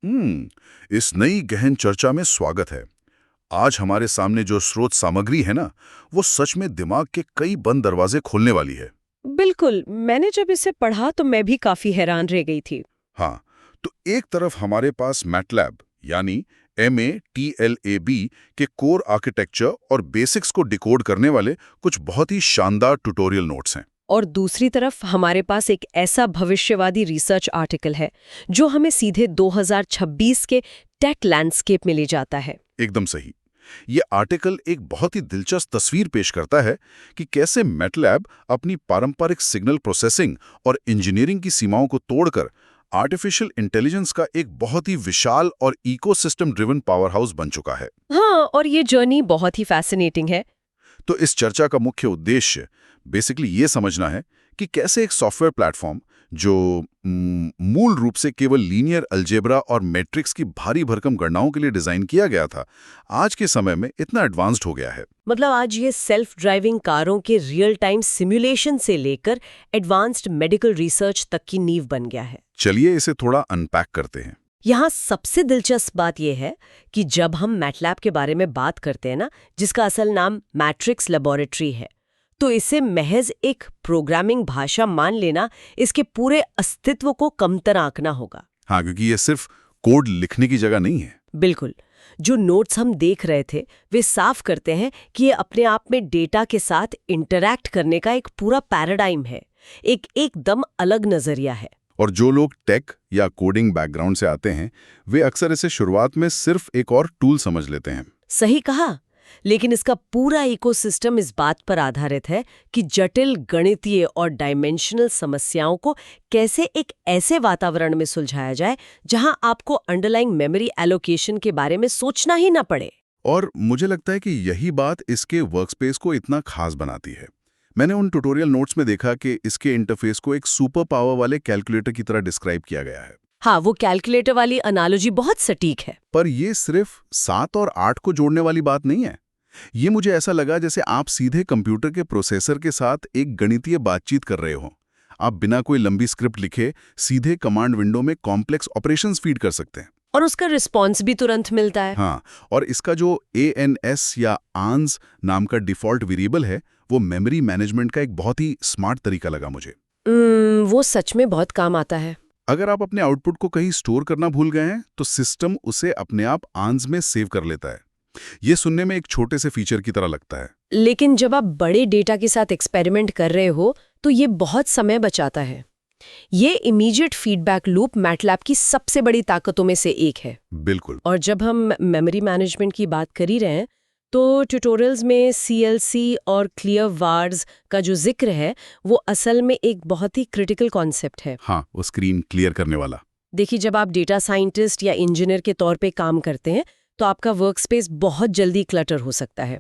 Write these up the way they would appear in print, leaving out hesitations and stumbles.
इस नई गहन चर्चा में स्वागत है। आज हमारे सामने जो स्रोत सामग्री है ना, वो सच में दिमाग के कई बंद दरवाजे खोलने वाली है। बिल्कुल। मैंने जब इसे पढ़ा तो मैं भी काफी हैरान रह गई थी। हाँ, तो एक तरफ हमारे पास मैटलैब यानी MATLAB के कोर आर्किटेक्चर और बेसिक्स को डिकोड करने वाले कुछ बहुत ही शानदार ट्यूटोरियल नोट्स हैं। और दूसरी तरफ हमारे पास एक ऐसा भविष्यवादी रिसर्च आर्टिकल है जो हमें सीधे 2026 के टेक लैंडस्केप में ले जाता है। एकदम सही। ये आर्टिकल एक बहुत ही दिलचस्प तस्वीर पेश करता है कि कैसे मैटलैब अपनी पारंपरिक सिग्नल प्रोसेसिंग और इंजीनियरिंग की सीमाओं को तोड़कर आर्टिफिशियल इंटेलिजेंस का एक बहुत ही विशाल और इकोसिस्टम ड्रिवन पावर हाउस बन चुका है। हाँ, और ये जर्नी बहुत ही फैसिनेटिंग है। तो इस चर्चा का मुख्य उद्देश्य बेसिकली ये समझना है कि कैसे एक सॉफ्टवेयर प्लेटफॉर्म जो मूल रूप से केवल लीनियर अलजेब्रा और मैट्रिक्स की भारी भरकम गणनाओं के लिए डिजाइन किया गया था, आज के समय में इतना एडवांस्ड हो गया है। मतलब आज ये सेल्फ ड्राइविंग कारों के रियल टाइम सिमुलेशन से लेकर एडवांस्ड मेडिकल रिसर्च तक की नींव बन गया है। चलिए इसे थोड़ा अनपैक करते हैं। यहाँ सबसे दिलचस्प बात यह है कि जब हम मैटलैब के बारे में बात करते हैं ना, जिसका असल नाम मैट्रिक्स लेबोरेटरी है, तो इसे महज एक प्रोग्रामिंग भाषा मान लेना इसके पूरे अस्तित्व को कमतर आंकना होगा। हाँ, क्योंकि ये सिर्फ कोड लिखने की जगह नहीं है। बिल्कुल। जो नोट्स हम देख रहे थे वे साफ करते हैं कि ये अपने आप में डेटा के साथ इंटरैक्ट करने का एक पूरा पैराडाइम है, एक एकदम अलग नजरिया है। और जो लोग टेक या कोडिंग बैकग्राउंड से आते हैं, वे अक्सर इसे शुरुआत में सिर्फ एक और टूल समझ लेते हैं। सही कहा। लेकिन इसका पूरा इकोसिस्टम इस बात पर आधारित है कि जटिल गणितीय और डायमेंशनल समस्याओं को कैसे एक ऐसे वातावरण में सुलझाया जाए जहां आपको अंडरलाइंग मेमोरी एलोकेशन के बारे में सोचना ही ना पड़े। और मुझे लगता है कि यही बात इसके वर्कस्पेस को इतना खास बनाती है। मैंने उन ट्यूटोरियल नोट्स में देखा कि इसके इंटरफेस को एक सुपर पावर वाले कैलकुलेटर की तरह डिस्क्राइब किया गया है। हाँ, वो कैलकुलेटर वाली एनालॉजी बहुत सटीक है। पर ये सिर्फ 7 और 8 को जोड़ने वाली बात नहीं है। ये मुझे ऐसा लगा जैसे आप सीधे कंप्यूटर के प्रोसेसर के साथ एक गणितीय बातचीत कर रहे हो। आप बिना कोई लंबी स्क्रिप्ट लिखे सीधे कमांड विंडो में कॉम्प्लेक्स ऑपरेशंस फीड कर सकते हैं। और उसका रिस्पॉन्स भी तुरंत मिलता है। हाँ, और इसका जो ANS या आंस नाम का डिफॉल्ट वेरिएबल है, वो मेमोरी मैनेजमेंट का एक बहुत ही स्मार्ट तरीका लगा मुझे। वो सच में बहुत काम आता है। अगर आप अपने आउटपुट को कहीं स्टोर करना भूल गए हैं, तो सिस्टम उसे अपने आप आंस में सेव कर लेता है। ये सुनने में एक छोटे से फीचर की तरह लगता है, लेकिन जब आप बड़े डेटा के साथ एक्सपेरिमेंट कर रहे हो तो ये बहुत समय बचाता है। ये इमीडिएट फीडबैक लूप मैटलैब की सबसे बड़ी ताकतों में से एक है। बिल्कुल। और जब हम मेमोरी मैनेजमेंट की बात कर ही रहे हैं, तो ट्यूटोरियल्स में CLC और क्लियर वार्स का जो जिक्र है वो असल में एक बहुत ही क्रिटिकल कॉन्सेप्ट है। हाँ, वो स्क्रीन क्लियर करने वाला। देखिए, जब आप डेटा साइंटिस्ट या इंजीनियर के तौर पे काम करते हैं तो आपका वर्कस्पेस बहुत जल्दी क्लटर हो सकता है।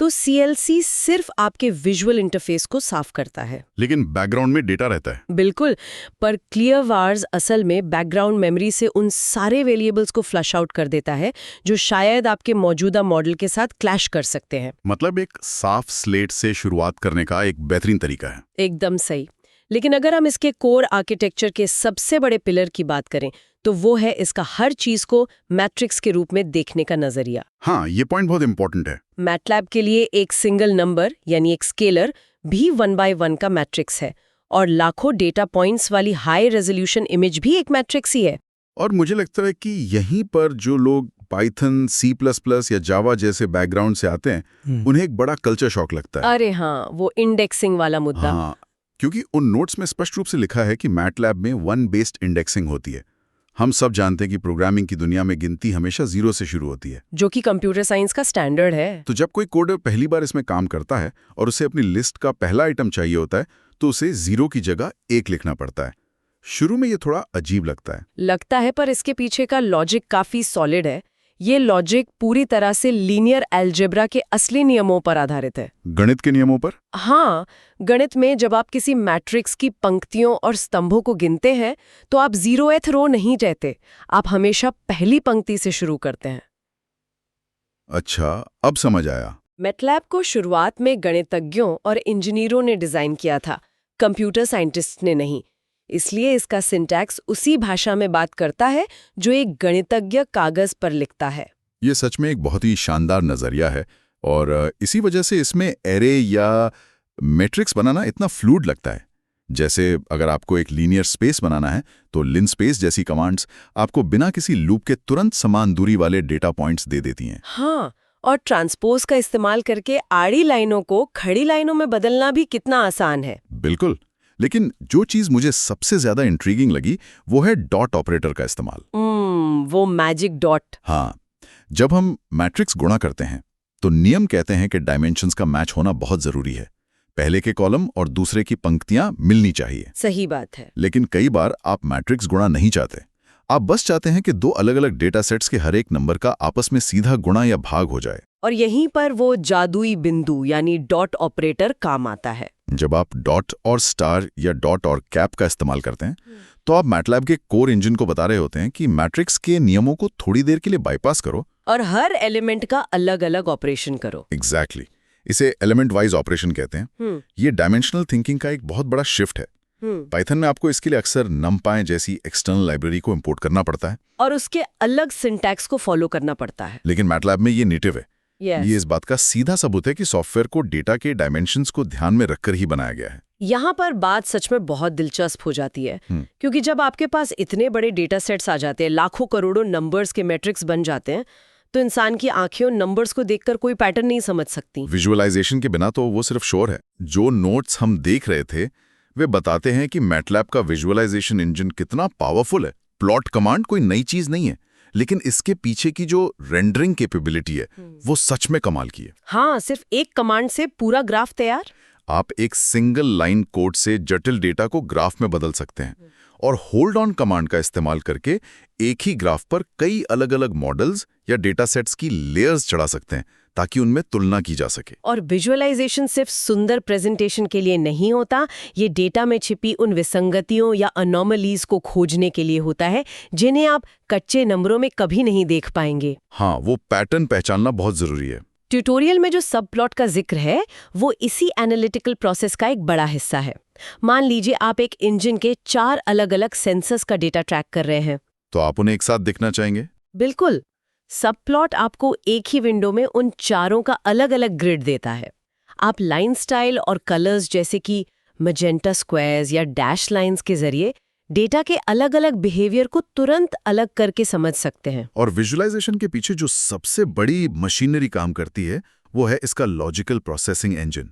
तो CLC सिर्फ आपके विजुअल इंटरफेस को साफ करता है, लेकिन बैकग्राउंड में डेटा रहता है। बिल्कुल। पर क्लियर वार्स असल में बैकग्राउंड मेमोरी से उन सारे वेरिएबल्स को फ्लश आउट कर देता है जो शायद आपके मौजूदा मॉडल के साथ क्लैश कर सकते हैं। मतलब एक साफ स्लेट से शुरुआत करने का एक बेहतरीन तरीका है। एकदम सही। लेकिन अगर हम इसके कोर आर्किटेक्चर के सबसे बड़े पिलर की बात करें तो वो है इसका हर चीज को मैट्रिक्स के रूप में देखने का नजरिया। हाँ, ये पॉइंट बहुत इंपॉर्टेंट है। मैटलैब के लिए एक सिंगल नंबर यानी एक स्केलर भी 1 by 1 का मैट्रिक्स है, और लाखों डेटा पॉइंट्स वाली हाई रेजोल्यूशन इमेज भी एक मैट्रिक्स ही है। और मुझे लगता है कि यहीं पर जो लोग पाइथन, C++ या जावा जैसे बैकग्राउंड से आते हैं, उन्हें एक बड़ा कल्चर शॉक लगता है। अरे हाँ, वो इंडेक्सिंग वाला मुद्दा। हाँ, क्योंकि उन नोट्स में स्पष्ट रूप से लिखा है कि मैटलैब में 1 बेस्ड इंडेक्सिंग होती है। हम सब जानते हैं कि प्रोग्रामिंग की दुनिया में गिनती हमेशा 0 से शुरू होती है, जो कि कंप्यूटर साइंस का स्टैंडर्ड है। तो जब कोई कोडर पहली बार इसमें काम करता है और उसे अपनी लिस्ट का पहला आइटम चाहिए होता है, तो उसे 0 की जगह 1 लिखना पड़ता है। शुरू में ये थोड़ा अजीब लगता है, पर इसके पीछे का लॉजिक काफी सॉलिड है। ये लॉजिक पूरी तरह से लीनियर अलजेब्रा के असली नियमों पर आधारित है। गणित के नियमों पर। हाँ, गणित में जब आप किसी मैट्रिक्स की पंक्तियों और स्तंभों को गिनते हैं तो आप 0th रो नहीं रहते, आप हमेशा पहली पंक्ति से शुरू करते हैं। अच्छा, अब समझ आया। मैटलैब को शुरुआत में गणितज्ञों और इंजीनियरों ने डिजाइन किया था, कंप्यूटर साइंटिस्ट ने नहीं। इसलिए इसका सिंटैक्स उसी भाषा में बात करता है जो एक गणितज्ञ कागज पर लिखता है। ये सच में एक बहुत ही शानदार नज़रिया है और इसी वजह से इसमें एरे या मैट्रिक्स बनाना इतना फ्लूइड लगता है। जैसे अगर आपको एक लीनियर स्पेस बनाना है तो लिनस्पेस जैसी कमांड्स आपको बिना किसी लूप के तुरंत समान दूरी वाले डेटा पॉइंट्स दे देती हैं। हाँ, और ट्रांसपोज का इस्तेमाल करके आड़ी लाइनों को खड़ी लाइनों में बदलना भी कितना आसान है। बिल्कुल, लेकिन जो चीज़ मुझे सबसे ज़्यादा इंट्रीगिंग लगी वो है डॉट ऑपरेटर का इस्तेमाल। वो मैजिक डॉट। हाँ, जब हम मैट्रिक्स गुणा करते हैं तो नियम कहते हैं कि डायमेंशंस का मैच होना बहुत ज़रूरी है। पहले के कॉलम और दूसरे की पंक्तियां मिलनी चाहिए। सही बात है। लेकिन कई बार आप मैट्रिक्स गुणा नहीं चाहते, आप बस चाहते हैं कि दो अलग अलग डेटा सेट्स के हर एक नंबर का आपस में सीधा गुणा या भाग हो जाए। और यहीं पर वो जादुई बिंदु यानी डॉट ऑपरेटर काम आता है। जब आप डॉट और स्टार या डॉट और कैप का इस्तेमाल करते हैं तो आप मैटलैब के कोर इंजन को बता रहे होते हैं कि मैट्रिक्स के नियमों को थोड़ी देर के लिए बाईपास करो और हर एलिमेंट का अलग अलग ऑपरेशन करो। एग्जैक्टली। इसे एलिमेंट वाइज ऑपरेशन कहते हैं। ये डायमेंशनल थिंकिंग का एक बहुत बड़ा शिफ्ट है। पाइथन में आपको इसके लिए अक्सर numpy जैसी एक्सटर्नल लाइब्रेरी को इंपोर्ट करना पड़ता है और उसके अलग सिंटैक्स को फॉलो करना पड़ता है। लेकिन मैटलैब में ये नेटिव है। Yes. ये इस बात का सीधा सबूत है कि सॉफ्टवेयर को डेटा के डायमेंशंस को ध्यान में रखकर ही बनाया गया है। यहाँ पर बात सच में बहुत दिलचस्प हो जाती है क्योंकि जब आपके पास इतने बड़े डेटा सेट्स आ जाते हैं, लाखों करोड़ों नंबर्स के मैट्रिक्स बन जाते हैं, तो इंसान की आंखें नंबर्स को देखकर कोई पैटर्न नहीं समझ सकती। विजुअलाइजेशन के बिना तो वो सिर्फ शोर है। जो नोट्स हम देख रहे थे वे बताते हैं कि मैटलैब का विजुअलाइजेशन इंजन कितना पावरफुल है। प्लॉट कमांड कोई नई चीज नहीं है, लेकिन इसके पीछे की जो रेंडरिंग कैपेबिलिटी है वो सच में कमाल की है। हाँ, सिर्फ एक कमांड से पूरा ग्राफ तैयार। आप एक सिंगल लाइन कोड से जटिल डेटा को ग्राफ में बदल सकते हैं और होल्ड ऑन कमांड का इस्तेमाल करके एक ही ग्राफ पर कई अलग अलग मॉडल्स या डेटा सेट्स की लेयर्स चढ़ा सकते हैं ताकि उनमें तुलना की जा सके। और विजुअलाइजेशन सिर्फ सुंदर प्रेजेंटेशन के लिए नहीं होता, ये डेटा में छिपी उन विसंगतियों या अनोमलीज को खोजने के लिए होता है जिन्हें आप कच्चे नंबरों में कभी नहीं देख पाएंगे। हाँ, वो पैटर्न पहचानना बहुत जरूरी है। ट्यूटोरियल में जो सब प्लॉट का जिक्र है वो इसी एनालिटिकल प्रोसेस का एक बड़ा हिस्सा है। मान लीजिए आप एक इंजन के 4 अलग अलग सेंसर्स का डेटा ट्रैक कर रहे हैं, तो आप उन्हें एक साथ दिखना चाहेंगे? बिल्कुल। सब प्लॉट आपको एक ही विंडो में उन चारों का अलग अलग ग्रिड देता है। आप लाइन स्टाइल और कलर्स जैसे कि मैजेंटा स्क्वायर्स या डैश लाइंस के जरिए डेटा के अलग अलग बिहेवियर को तुरंत अलग करके समझ सकते हैं। और विजुअलाइजेशन के पीछे जो सबसे बड़ी मशीनरी काम करती है वो है इसका logical processing engine.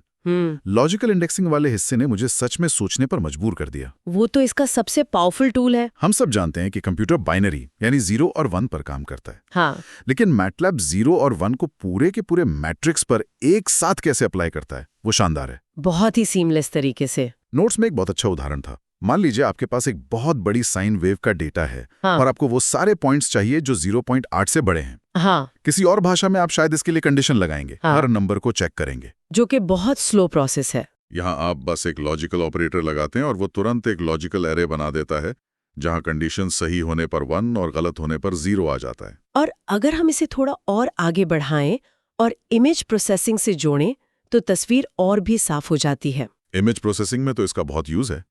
Logical indexing वाले हिस्से ने मुझे सच में सोचने पर मजबूर कर दिया। वो तो इसका सबसे पावरफुल टूल है। हम सब जानते हैं कि कंप्यूटर बाइनरी यानी 0 और 1 पर काम करता है। हाँ। लेकिन मैटलैब 0 और 1 को पूरे के पूरे मैट्रिक्स पर एक साथ कैसे अप्लाई करता है वो शानदार है। बहुत ही सीमलेस तरीके से। नोट्स में एक बहुत अच्छा उदाहरण था। मान लीजिए आपके पास एक बहुत बड़ी साइन वेव का डेटा है। हाँ। और आपको वो सारे पॉइंट्स चाहिए जो 0.8 से बड़े हैं। हाँ। किसी और भाषा में आप शायद इसके लिए कंडीशन लगाएंगे। हाँ। हर नंबर को चेक करेंगे, जो कि बहुत स्लो प्रोसेस है। यहाँ आप बस एक लॉजिकल ऑपरेटर लगाते हैं और वो तुरंत एक लॉजिकल एरे बना देता है जहाँ कंडीशन सही होने पर 1 और गलत होने पर 0 आ जाता है। और अगर हम इसे थोड़ा और आगे बढ़ाएं और इमेज प्रोसेसिंग से जोड़ें तो तस्वीर और भी साफ हो जाती है। इमेज प्रोसेसिंग में तो इसका बहुत यूज है।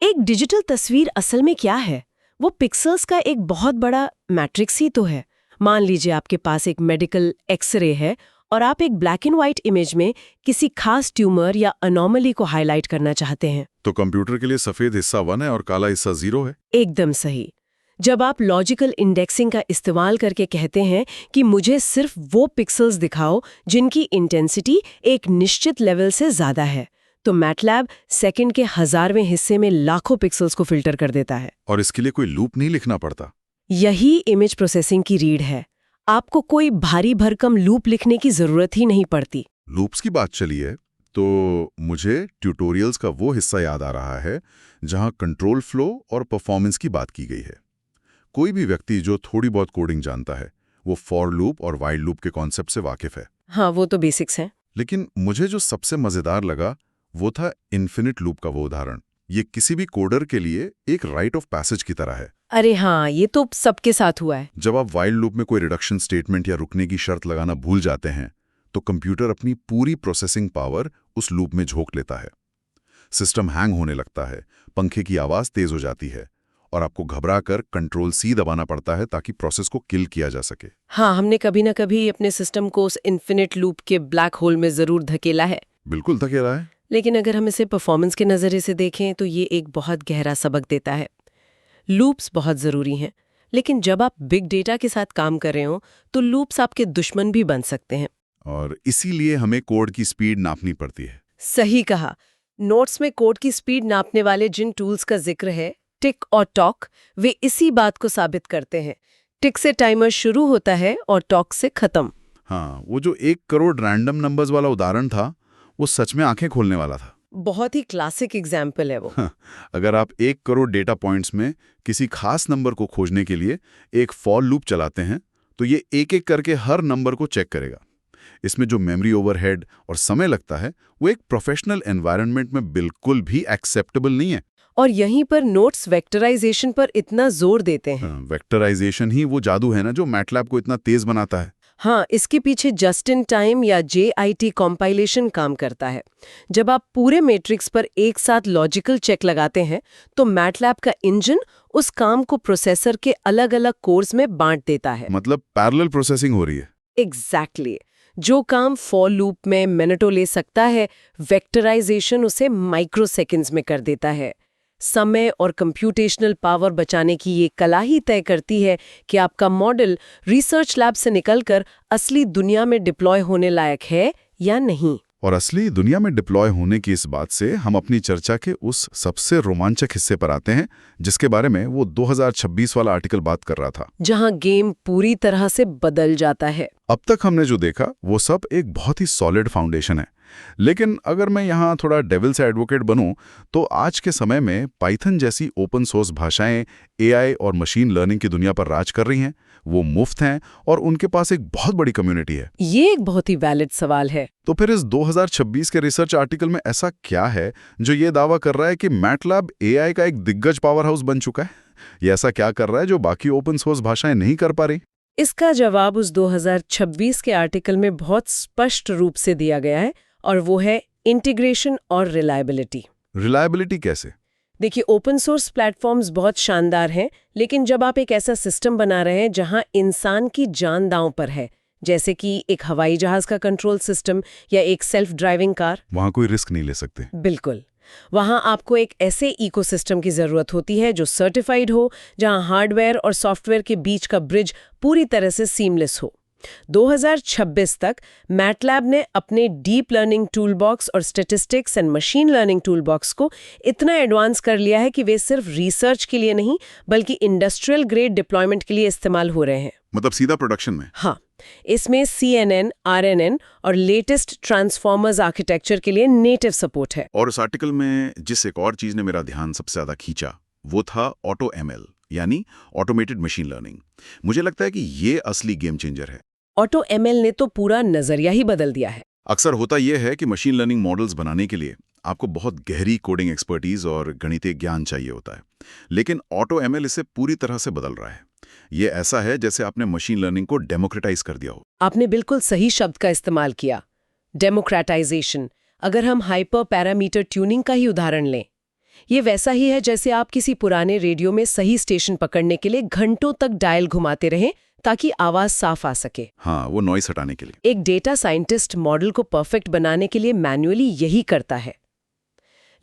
एक डिजिटल तस्वीर असल में क्या है? वो पिक्सेल्स का एक बहुत बड़ा मैट्रिक्स ही तो है। मान लीजिए आपके पास एक मेडिकल एक्सरे है और आप एक ब्लैक एंड व्हाइट इमेज में किसी खास ट्यूमर या अनोमली को हाईलाइट करना चाहते हैं। तो कंप्यूटर के लिए सफेद हिस्सा 1 है और काला हिस्सा 0 है। एकदम सही। जब आप लॉजिकल इंडेक्सिंग का इस्तेमाल करके कहते हैं कि मुझे सिर्फ वो पिक्सेल्स दिखाओ जिनकी इंटेंसिटी एक निश्चित लेवल से ज्यादा है, तो मैटलैब सेकंड के 1000वें हिस्से में लाखों पिक्सेल्स को फिल्टर कर देता है। और इसके लिए कोई लूप नहीं लिखना पड़ता। यही इमेज प्रोसेसिंग की रीढ़ है। आपको कोई भारी भरकम लूप लिखने की जरूरत ही नहीं पड़ती। लूप्स की बात चली है तो मुझे ट्यूटोरियल्स का वो हिस्सा याद आ रहा है जहां कंट्रोल फ्लो और परफॉर्मेंस की बात की गई है। कोई भी व्यक्ति जो थोड़ी बहुत कोडिंग जानता है वो फॉर लूप और व्हाइल लूप के कॉन्सेप्ट से वाकिफ है। हाँ, वो तो बेसिक्स हैं। लेकिन मुझे जो सबसे मजेदार लगा वो था इन्फिनिट लूप का वो उदाहरण। ये किसी भी कोडर के लिए एक राइट ऑफ पैसेज की तरह है। अरे हाँ, ये तो सबके साथ हुआ है। जब आप व्हाइल लूप में कोई रिडक्शन स्टेटमेंट या रुकने की शर्त लगाना भूल जाते हैं तो कंप्यूटर अपनी पूरी प्रोसेसिंग पावर उस लूप में झोंक लेता है। सिस्टम हैंग होने लगता है, पंखे की आवाज़ तेज़ हो जाती है और आपको घबराकर कंट्रोल सी दबाना पड़ता है ताकि प्रोसेस को किल किया जा सके। हाँ, हमने कभी ना कभी अपने सिस्टम को उस इन्फिनिट लूप के ब्लैक होल में ज़रूर धकेला है। बिल्कुल धकेला है। लेकिन अगर हम इसे परफॉर्मेंस के नज़रिए से देखें तो ये एक बहुत गहरा सबक देता है। लूप्स बहुत ज़रूरी हैं, लेकिन जब आप बिग डेटा के साथ काम कर रहे हो तो लूप्स आपके दुश्मन भी बन सकते हैं। और इसीलिए हमें कोड की स्पीड नापनी पड़ती है। सही कहा। नोट्स में कोड की स्पीड नापने वाले जिन टूल्स का जिक्र है, टिक और टॉक, वे इसी बात को साबित करते हैं। टिक से टाइमर शुरू होता है और टॉक से खत्म। हाँ, वो जो 1 करोड़ रैंडम नंबर्स वाला उदाहरण था, वो सच में आंखें खोलने वाला था। बहुत ही क्लासिक एग्जाम्पल है वो। अगर आप 1 करोड़ डेटा पॉइंट्स में किसी खास नंबर को खोजने के लिए एक फॉर लूप चलाते हैं, तो ये एक-एक करके हर नंबर को चेक करेगा। इसमें जो मेमोरी ओवरहेड और समय लगता है, वो एक प्रोफेशनल एनवायरनमेंट में बिल्कुल भी एक्सेप्टेबल नहीं है। और यहीं पर नोट्स वेक्टराइजेशन पर इतना जोर देते हैं। वेक्टराइजेशन ही वो जादू है ना जो मैटलैब को इतना तेज बनाता है। हाँ, इसके पीछे जस्ट इन टाइम या JIT कंपाइलेशन काम करता है। जब आप पूरे मैट्रिक्स पर एक साथ लॉजिकल चेक लगाते हैं, तो मैटलैब का इंजन उस काम को प्रोसेसर के अलग-अलग कोर्स में बांट देता है। मतलब पैरेलल प्रोसेसिंग हो रही है। एग्जैक्टली। जो काम फॉर लूप में मिनटों ले सकता है, वेक्टराइजेशन उसे माइक्रोसेकंड्स में कर देता है। समय और कंप्यूटेशनल पावर बचाने की ये कला ही तय करती है कि आपका मॉडल रिसर्च लैब से निकलकर असली दुनिया में डिप्लॉय होने लायक है या नहीं। और असली दुनिया में डिप्लॉय होने की इस बात से हम अपनी चर्चा के उस सबसे रोमांचक हिस्से पर आते हैं, जिसके बारे में वो 2026 वाला आर्टिकल बात कर रहा था, जहां गेम पूरी तरह से बदल जाता है। अब तक हमने जो देखा वो सब एक बहुत ही सॉलिड फाउंडेशन है। लेकिन अगर मैं यहाँ थोड़ा डेविल्स एडवोकेट बनूं, तो आज के समय में पाइथन जैसी ओपन सोर्स भाषाएं AI और मशीन लर्निंग की दुनिया पर राज कर रही हैं। वो मुफ्त हैं और उनके पास एक बहुत बड़ी कम्युनिटी है। ये एक बहुत ही वैलिड सवाल है। तो फिर इस 2026 के रिसर्च आर्टिकल में ऐसा क्या है जो ये दावा कर रहा है कि मैटलैब AI का एक दिग्गज पावर हाउस बन चुका है? ये ऐसा क्या कर रहा है जो बाकी ओपन सोर्स भाषाएं नहीं कर पा रही? इसका जवाब उस 2026 के आर्टिकल में बहुत स्पष्ट रूप से दिया गया है, और वो है इंटीग्रेशन और रिलायबिलिटी। रिलायबिलिटी कैसे? देखिए, ओपन सोर्स प्लेटफॉर्म्स बहुत शानदार हैं, लेकिन जब आप एक ऐसा सिस्टम बना रहे हैं जहां इंसान की जान दांव पर है, जैसे कि एक हवाई जहाज का कंट्रोल सिस्टम या एक सेल्फ ड्राइविंग कार, वहां कोई रिस्क नहीं ले सकते। बिल्कुल। वहां आपको एक ऐसे इकोसिस्टम की जरूरत होती है जो सर्टिफाइड हो, जहां हार्डवेयर और सॉफ्टवेयर के बीच का ब्रिज पूरी तरह से सीमलेस हो। 2026 तक मैटलैब ने अपने डीप लर्निंग टूलबॉक्स और statistics and machine learning toolbox को इतना एडवांस कर लिया है कि वे सिर्फ रिसर्च के लिए नहीं, बल्कि इंडस्ट्रियल ग्रेड डिप्लॉयमेंट के लिए इस्तेमाल हो रहे हैं। मतलब सीधा प्रोडक्शन में? हाँ, इसमें CNN, RNN और लेटेस्ट ट्रांसफॉर्मर्स आर्किटेक्चर के लिए नेटिव सपोर्ट है। और इस आर्टिकल में जिस एक और चीज ने मेरा ध्यान सबसे ज्यादा खींचा, वो था AutoML, यानी ऑटोमेटेड मशीन लर्निंग। मुझे लगता है कि ये असली गेम चेंजर है। AutoML ने तो पूरा नजरिया ही बदल दिया है। अक्सर होता यह है कि मशीन लर्निंग मॉडल्स बनाने के लिए आपको बहुत गहरी कोडिंग एक्सपर्टीज और गणितीय ज्ञान चाहिए होता है, लेकिन AutoML इसे पूरी तरह से बदल रहा है। ये ऐसा है जैसे आपने मशीन लर्निंग को डेमोक्रेटाइज कर दिया हो। आपने बिल्कुल सही शब्द का इस्तेमाल किया, डेमोक्रेटाइजेशन। अगर हम हाइपर पैरामीटर ट्यूनिंग का ही उदाहरण लें, ये वैसा ही है जैसे आप किसी पुराने रेडियो में सही स्टेशन पकड़ने के लिए घंटों तक डायल घुमाते रहें ताकि आवाज साफ आ सके। हाँ, वो नॉइस हटाने के लिए। एक डेटा साइंटिस्ट मॉडल को परफेक्ट बनाने के लिए मैन्युअली यही करता है,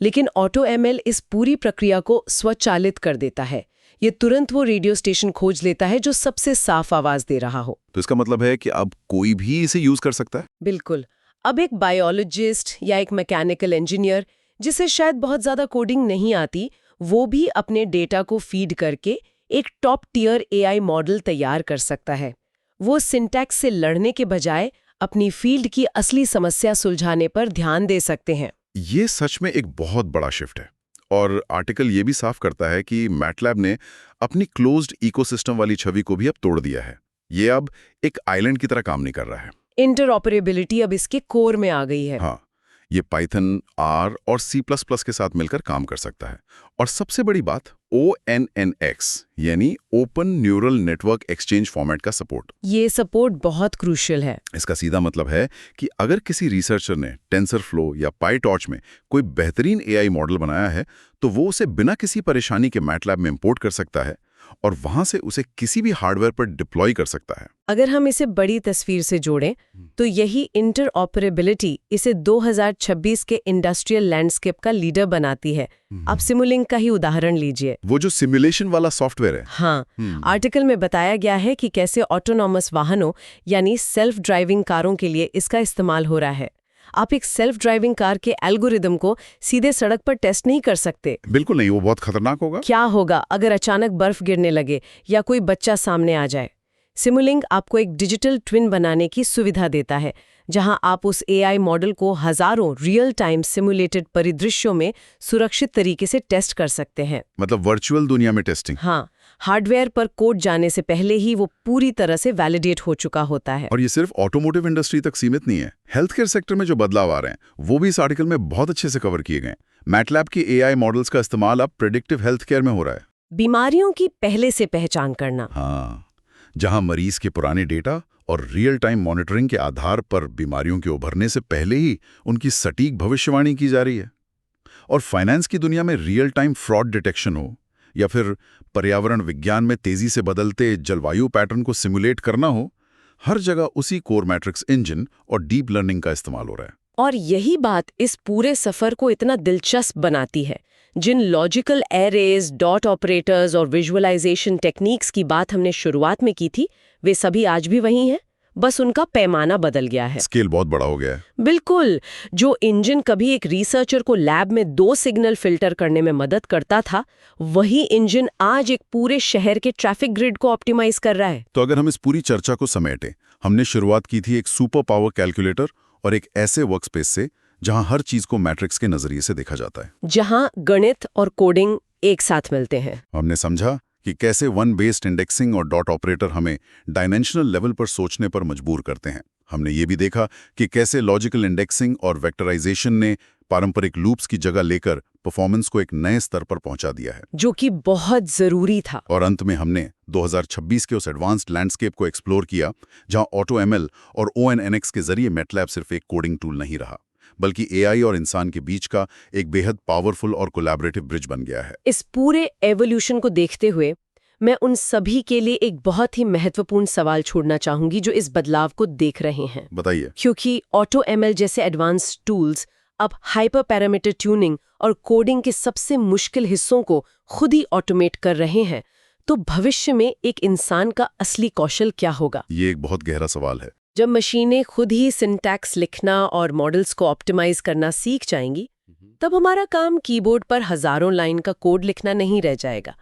लेकिन AutoML इस पूरी प्रक्रिया को स्वचालित कर देता है। ये तुरंत वो रेडियो स्टेशन खोज लेता है जो सबसे साफ आवाज दे रहा हो। तो इसका मतलब है कि अब कोई भी इसे यूज कर सकता है? बिल्कुल। अब एक बायोलॉजिस्ट या एक मैकेनिकल इंजीनियर जिसे शायद बहुत ज्यादा कोडिंग नहीं आती, वो भी अपने डेटा को फीड करके एक टॉप टियर AI मॉडल तैयार कर सकता है। वो सिंटैक्स से लड़ने के बजाय अपनी फील्ड की असली समस्या सुलझाने पर ध्यान दे सकते हैं। ये सच में एक बहुत बड़ा शिफ्ट है। और आर्टिकल ये भी साफ करता है कि मैटलैब ने अपनी क्लोज्ड इकोसिस्टम वाली छवि को भी अब तोड़ दिया है। ये अब एक आइलैंड की तरह काम नहीं कर रहा है। इंटरऑपरेबिलिटी अब इसके कोर में आ गई है। हाँ, ये पाइथन, R और C++ के साथ मिलकर काम कर सकता है। और सबसे बड़ी बात, ONNX यानी open neural network exchange format का सपोर्ट। ये सपोर्ट बहुत क्रूशियल है। इसका सीधा मतलब है कि अगर किसी रिसर्चर ने टेंसरफ्लो या पाईटॉर्च में कोई बेहतरीन AI मॉडल बनाया है तो वो उसे बिना किसी परेशानी के मैटलैब में इंपोर्ट कर सकता है और वहां से उसे किसी भी हार्डवेयर पर डिप्लॉय कर सकता है। अगर हम इसे बड़ी तस्वीर से जोड़ें तो यही इंटरऑपरेबिलिटी इसे 2026 के इंडस्ट्रियल लैंडस्केप का लीडर बनाती है। आप सिमुलिंक का ही उदाहरण लीजिए। वो जो सिमुलेशन वाला सॉफ्टवेयर है। हाँ, आर्टिकल में बताया गया है कि कैसे ऑटोनॉमस वाहनों यानी सेल्फ ड्राइविंग कारों के लिए इसका इस्तेमाल हो रहा है। आप एक सेल्फ ड्राइविंग कार के एल्गोरिदम को सीधे सड़क पर टेस्ट नहीं कर सकते। बिल्कुल नहीं, वो बहुत खतरनाक होगा। क्या होगा अगर अचानक बर्फ गिरने लगे या कोई बच्चा सामने आ जाए? सिमुलिंक आपको एक डिजिटल ट्विन बनाने की सुविधा देता है, जहां आप उस AI मॉडल को हजारों रियल टाइम सिमुलेटेड परिदृश्यों में सुरक्षित तरीके से टेस्ट कर सकते हैं। मतलब वर्चुअल दुनिया में टेस्टिंग। हाँ, हार्डवेयर पर कोड जाने से पहले ही वो पूरी तरह से वैलिडेट हो चुका होता है। और ये सिर्फ ऑटोमोटिव इंडस्ट्री तक सीमित नहीं है। हेल्थ केयर सेक्टर में जो बदलाव आ रहे हैं वो भी इस आर्टिकल में बहुत अच्छे से कवर किए गए। मैटलैब की AI मॉडल्स का इस्तेमाल अब प्रेडिक्टिव हेल्थ केयर में हो रहा है। बीमारियों की पहले से पहचान करना। हाँ, जहां मरीज के पुराने डेटा और रियल टाइम मॉनिटरिंग के आधार पर बीमारियों के उभरने से पहले ही उनकी सटीक भविष्यवाणी की जा रही है। और फाइनेंस की दुनिया में रियल टाइम फ्रॉड डिटेक्शन हो या फिर पर्यावरण विज्ञान में तेजी से बदलते जलवायु पैटर्न को सिमुलेट करना हो, हर जगह उसी कोर मैट्रिक्स इंजन और डीप लर्निंग का इस्तेमाल हो रहा है। और यही बात इस पूरे सफर को इतना दिलचस्प बनाती है। जिन लॉजिकल एरेज, डॉट ऑपरेटर्स और विजुअलाइजेशन टेक्निक्स की बात हमने शुरुआत में की थी, वे सभी आज भी वही हैं, बस उनका पैमाना बदल गया है। स्केल बहुत बड़ा हो गया है। बिल्कुल, जो इंजन कभी एक रिसर्चर को लैब में 2 सिग्नल फिल्टर करने में मदद करता था, वही इंजन आज एक पूरे शहर के ट्रैफिक ग्रिड को ऑप्टिमाइज कर रहा है। तो अगर हम इस पूरी चर्चा को समेटें, हमने शुरुआत की थी एक सुपर पावर कैलकुलेटर और एक ऐसे वर्कस्पेस से जहां हर चीज को मैट्रिक्स के नजरिए से देखा जाता है, जहां गणित और कोडिंग एक साथ मिलते हैं। हमने समझा कि कैसे वन बेस्ड इंडेक्सिंग और डॉट ऑपरेटर हमें डायमेंशनल लेवल पर सोचने पर मजबूर करते हैं। हमने ये भी देखा कि कैसे लॉजिकल इंडेक्सिंग और वेक्टराइजेशन ने पारंपरिक लूप्स की जगह लेकर परफॉर्मेंस को एक नए स्तर पर पहुंचा दिया है, जो कि बहुत जरूरी था। और अंत में हमने 2026 के उस एडवांस्ड लैंडस्केप को एक्सप्लोर किया जहां AutoML और ONNX के जरिए मैटलैब सिर्फ एक कोडिंग टूल नहीं रहा, बल्कि AI और इंसान के बीच का एक बेहद पावरफुल और कोलैबोरेटिव ब्रिज बन गया है। इस पूरे एवोल्यूशन को देखते हुए मैं उन सभी के लिए एक बहुत ही महत्वपूर्ण सवाल छोड़ना चाहूंगी जो इस बदलाव को देख रहे हैं। बताइए। क्योंकि AutoML जैसे एडवांस्ड टूल्स अब हाइपर पैरामीटर ट्यूनिंग और कोडिंग के सबसे मुश्किल हिस्सों को खुद ही ऑटोमेट कर रहे हैं, तो भविष्य में एक इंसान का असली कौशल क्या होगा? ये एक बहुत गहरा सवाल है। जब मशीनें खुद ही सिंटैक्स लिखना और मॉडल्स को ऑप्टिमाइज करना सीख जाएंगी, तब हमारा काम कीबोर्ड पर हजारों लाइन का कोड लिखना नहीं रह जाएगा।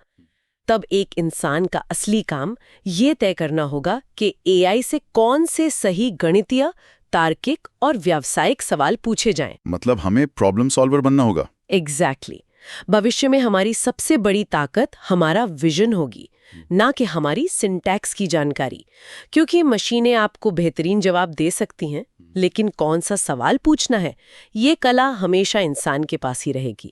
तब एक इंसान का असली काम ये तय करना होगा कि AI से कौन से सही गणितीय, तार्किक और व्यावसायिक सवाल पूछे जाएं। मतलब हमें प्रॉब्लम सॉल्वर बनना होगा। एग्जैक्टली। भविष्य में हमारी सबसे बड़ी ताकत हमारा विजन होगी, ना कि हमारी सिंटैक्स की जानकारी। क्योंकि मशीनें आपको बेहतरीन जवाब दे सकती हैं, लेकिन कौन सा सवाल पूछना है, ये कला हमेशा इंसान के पास ही रहेगी।